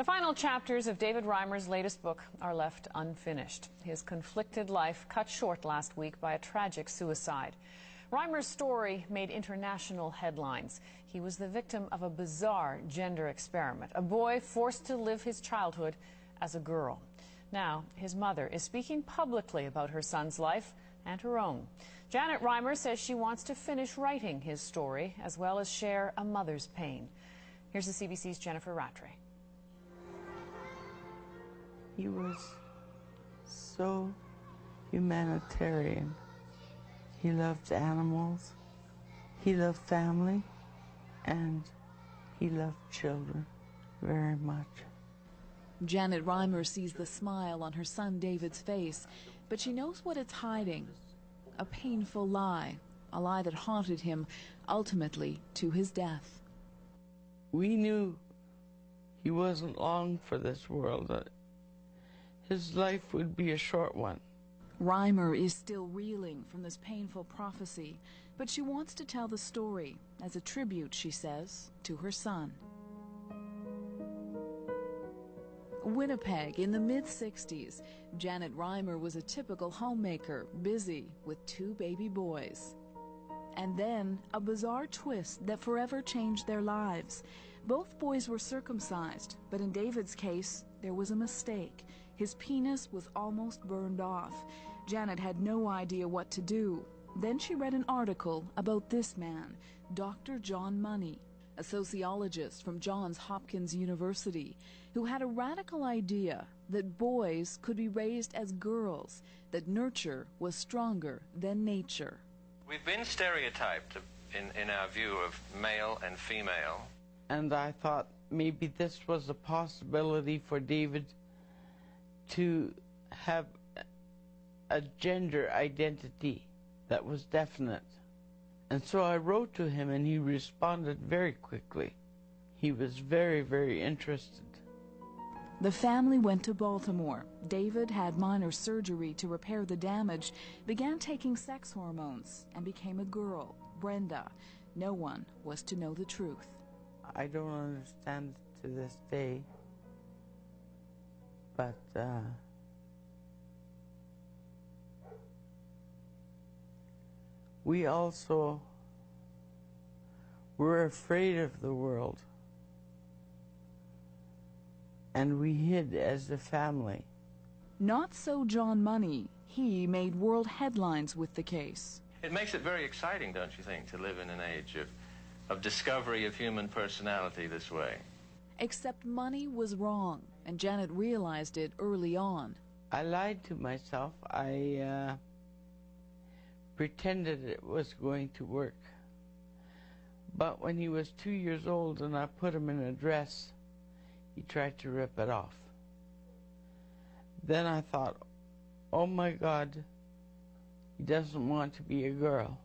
The final chapters of David Reimer's latest book are left unfinished. His conflicted life cut short last week by a tragic suicide. Reimer's story made international headlines. He was the victim of a bizarre gender experiment, a boy forced to live his childhood as a girl. Now, his mother is speaking publicly about her son's life and her own. Janet Reimer says she wants to finish writing his story as well as share a mother's pain. Here's the CBC's Jennifer Rattray. He was so humanitarian. He loved animals, he loved family, and he loved children very much. Janet Reimer sees the smile on her son David's face, but she knows what it's hiding. A painful lie, a lie that haunted him, ultimately to his death. We knew he wasn't long for this world, that his life would be a short one. Reimer is still reeling from this painful prophecy, but she wants to tell the story as a tribute, she says, to her son. Winnipeg in the mid-60s, Janet Reimer was a typical homemaker, busy with 2 baby boys. And then a bizarre twist that forever changed their lives. Both boys were circumcised, but in David's case, there was a mistake. His penis was almost burned off. Janet had no idea what to do. Then she read an article about this man, Dr. John Money, a sociologist from Johns Hopkins University, who had a radical idea that boys could be raised as girls, that nurture was stronger than nature. We've been stereotyped in our view of male and female. And I thought maybe this was a possibility for David to have a gender identity that was definite. And so I wrote to him, and he responded very quickly. He was very, very interested. The family went to Baltimore. David had minor surgery to repair the damage, began taking sex hormones, and became a girl, Brenda. No one was to know the truth. I don't understand to this day, but we also were afraid of the world, and we hid as a family. Not so John Money. He made world headlines with the case. It makes it very exciting, don't you think, to live in an age of discovery of human personality this way. Except Money was wrong, and Janet realized it early on. I lied to myself. I pretended it was going to work. But when he was 2 years old and I put him in a dress, he tried to rip it off. Then I thought, oh my God, he doesn't want to be a girl.